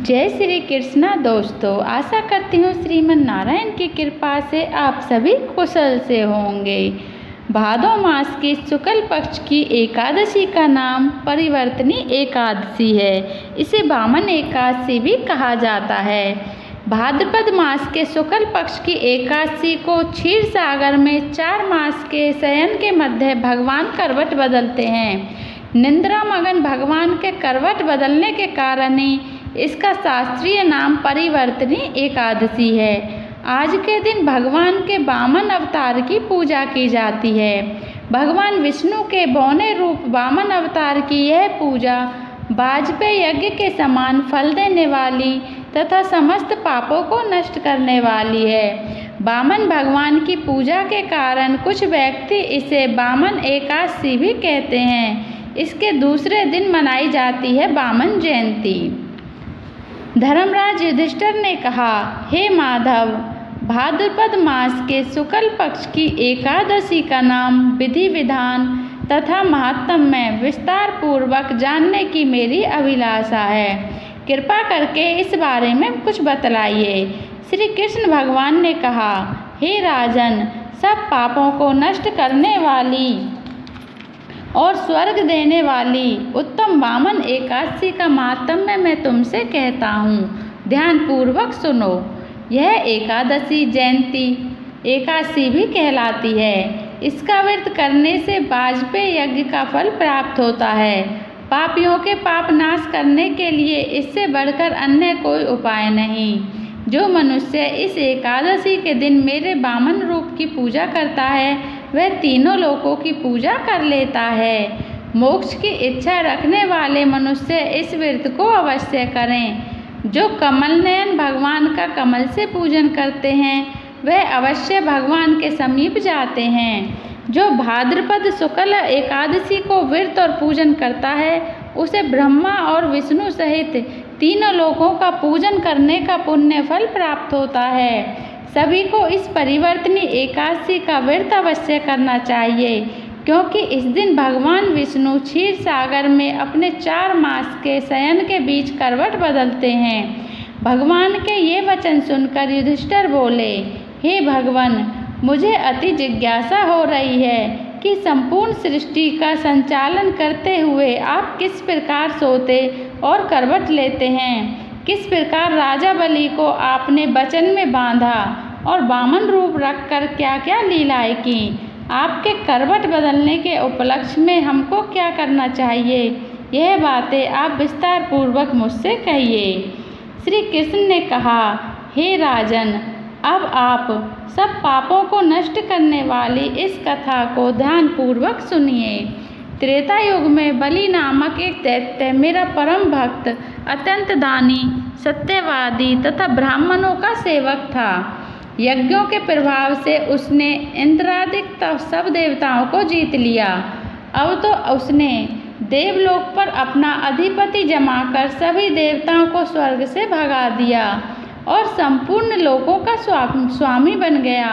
जय श्री कृष्णा दोस्तों, आशा करती हूँ श्रीमन नारायण की कृपा से आप सभी कुशल से होंगे। भादो मास की शुक्ल पक्ष की एकादशी का नाम परिवर्तनी एकादशी है। इसे वामन एकादशी भी कहा जाता है। भाद्रपद मास के शुक्ल पक्ष की एकादशी को क्षीर सागर में 4 मास के शयन के मध्य भगवान करवट बदलते हैं। निद्रा मगन भगवान के करवट बदलने के कारण ही इसका शास्त्रीय नाम परिवर्तनी एकादशी है। आज के दिन भगवान के वामन अवतार की पूजा की जाती है। भगवान विष्णु के बौने रूप वामन अवतार की यह पूजा वाजपेयी यज्ञ के समान फल देने वाली तथा समस्त पापों को नष्ट करने वाली है। वामन भगवान की पूजा के कारण कुछ व्यक्ति इसे वामन एकादशी भी कहते हैं। इसके दूसरे दिन मनाई जाती है वामन जयंती। धर्मराज युधिष्ठिर ने कहा, हे माधव, भाद्रपद मास के शुक्ल पक्ष की एकादशी का नाम विधि विधान तथा महात्म्य में विस्तार पूर्वक जानने की मेरी अभिलाषा है। कृपा करके इस बारे में कुछ बतलाइए। श्री कृष्ण भगवान ने कहा, हे राजन, सब पापों को नष्ट करने वाली और स्वर्ग देने वाली उत्तम वामन एकादशी का महात्म्य मैं तुमसे कहता हूँ। ध्यान पूर्वक सुनो। यह एकादशी जयंती एकादशी भी कहलाती है। इसका व्रत करने से वाजपेयी यज्ञ का फल प्राप्त होता है। पापियों के पाप नाश करने के लिए इससे बढ़कर अन्य कोई उपाय नहीं। जो मनुष्य इस एकादशी के दिन मेरे वामन रूप की पूजा करता है वह तीनों लोकों की पूजा कर लेता है। मोक्ष की इच्छा रखने वाले मनुष्य इस व्रत को अवश्य करें। जो कमल नयन भगवान का कमल से पूजन करते हैं वह अवश्य भगवान के समीप जाते हैं। जो भाद्रपद शुक्ल एकादशी को व्रत और पूजन करता है उसे ब्रह्मा और विष्णु सहित तीनों लोकों का पूजन करने का पुण्य फल प्राप्त होता है। सभी को इस परिवर्तनी एकादशी का व्रत अवश्य करना चाहिए, क्योंकि इस दिन भगवान विष्णु क्षीर सागर में अपने 4 मास के शयन के बीच करवट बदलते हैं। भगवान के ये वचन सुनकर युधिष्ठिर बोले, हे भगवान, मुझे अति जिज्ञासा हो रही है कि संपूर्ण सृष्टि का संचालन करते हुए आप किस प्रकार सोते और करवट लेते हैं। किस प्रकार राजा बलि को आपने वचन में बांधा और वामन रूप रखकर क्या क्या लीलाएं की। आपके करवट बदलने के उपलक्ष्य में हमको क्या करना चाहिए, यह बातें आप विस्तार पूर्वक मुझसे कहिए। श्री कृष्ण ने कहा, हे राजन, अब आप सब पापों को नष्ट करने वाली इस कथा को ध्यान पूर्वक सुनिए। त्रेता युग में बलि नामक एक दैत्य मेरा परम भक्त, अत्यंत दानी, सत्यवादी तथा ब्राह्मणों का सेवक था। यज्ञों के प्रभाव से उसने इंद्रादिक सब देवताओं को जीत लिया। अब तो उसने देवलोक पर अपना अधिपति जमाकर सभी देवताओं को स्वर्ग से भगा दिया और संपूर्ण लोकों का स्वामी बन गया।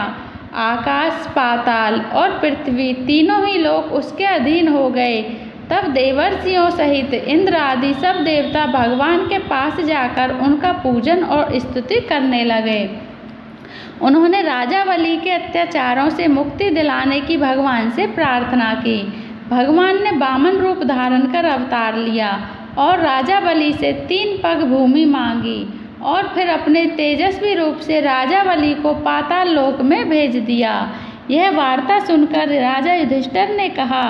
आकाश, पाताल और पृथ्वी तीनों ही लोक उसके अधीन हो गए। तब देवर्षियों सहित इंद्र आदि सब देवता भगवान के पास जाकर उनका पूजन और स्तुति करने लगे। उन्होंने राजा बलि के अत्याचारों से मुक्ति दिलाने की भगवान से प्रार्थना की। भगवान ने वामन रूप धारण कर अवतार लिया और राजा बलि से 3 पग भूमि मांगी और फिर अपने तेजस्वी रूप से राजा बलि को पाताल लोक में भेज दिया। यह वार्ता सुनकर राजा युधिष्ठिर ने कहा,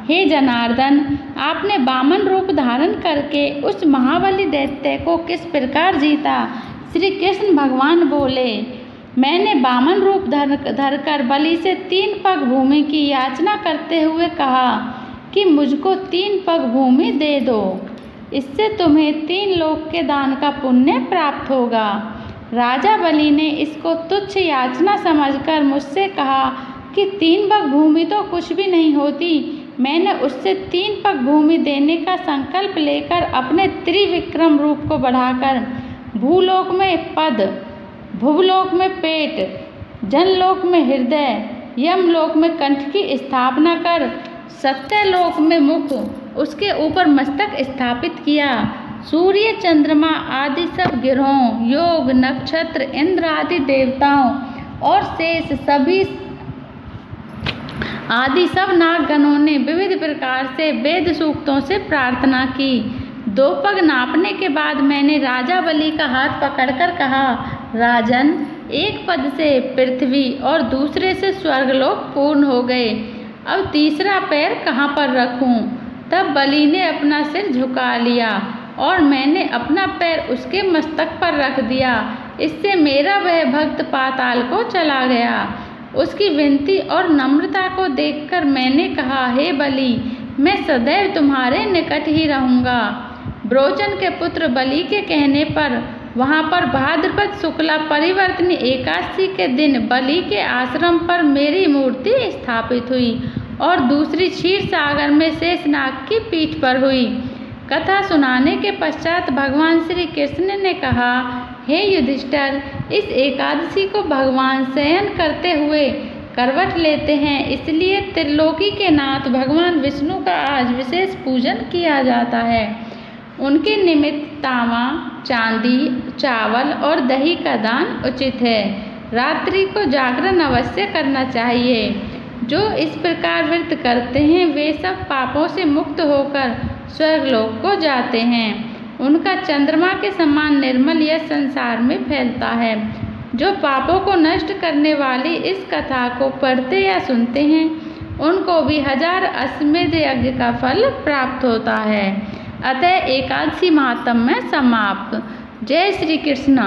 हे जनार्दन, आपने वामन रूप धारण करके उस महाबली दैत्य को किस प्रकार जीता। श्री कृष्ण भगवान बोले, मैंने वामन रूप धरकर बलि से 3 पग भूमि की याचना करते हुए कहा कि मुझको 3 पग भूमि दे दो, इससे तुम्हें 3 लोक के दान का पुण्य प्राप्त होगा। राजा बलि ने इसको तुच्छ याचना समझकर मुझसे कहा कि 3 पग भूमि तो कुछ भी नहीं होती। मैंने उससे 3 पग भूमि देने का संकल्प लेकर अपने त्रिविक्रम रूप को बढ़ाकर भूलोक में पद, भुवलोक में पेट, जनलोक में हृदय, यमलोक में कंठ की स्थापना कर सत्यलोक में मुख, उसके ऊपर मस्तक स्थापित किया। सूर्य चंद्रमा आदि सब ग्रहों, योग, नक्षत्र, इंद्र आदि देवताओं और शेष सभी आदि सब नागगणों ने विविध प्रकार से वेद सूक्तों से प्रार्थना की। 2 पग नापने के बाद मैंने राजा बलि का हाथ पकड़कर कहा, राजन, एक पद से पृथ्वी और दूसरे से स्वर्गलोक पूर्ण हो गए, अब तीसरा पैर कहाँ पर रखूं? तब बलि ने अपना सिर झुका लिया और मैंने अपना पैर उसके मस्तक पर रख दिया। इससे मेरा वह भक्त पाताल को चला गया। उसकी विनती और नम्रता को देखकर मैंने कहा, हे बलि, मैं सदैव तुम्हारे निकट ही रहूँगा। ब्रोचन के पुत्र बलि के कहने पर वहाँ पर भाद्रपद शुक्ला परिवर्तनी एकादशी के दिन बलि के आश्रम पर मेरी मूर्ति स्थापित हुई और दूसरी क्षीर सागर में शेषनाग की पीठ पर हुई। कथा सुनाने के पश्चात भगवान श्री कृष्ण ने कहा, हे युधिष्ठिर, इस एकादशी को भगवान शयन करते हुए करवट लेते हैं, इसलिए त्रिलोकी के नाथ भगवान विष्णु का आज विशेष पूजन किया जाता है। उनके निमित्त तांबा, चांदी, चावल और दही का दान उचित है। रात्रि को जागरण अवश्य करना चाहिए। जो इस प्रकार व्रत करते हैं वे सब पापों से मुक्त होकर स्वर्गलोक को जाते हैं। उनका चंद्रमा के समान निर्मल यश संसार में फैलता है। जो पापों को नष्ट करने वाली इस कथा को पढ़ते या सुनते हैं उनको भी 1000 अश्वमेध यज्ञ का फल प्राप्त होता है। अतः एकादशी महात्म्य समाप्त। जय श्री कृष्ण।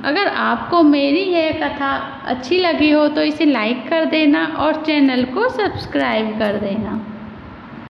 अगर आपको मेरी यह कथा अच्छी लगी हो तो इसे लाइक कर देना और चैनल को सब्सक्राइब कर देना।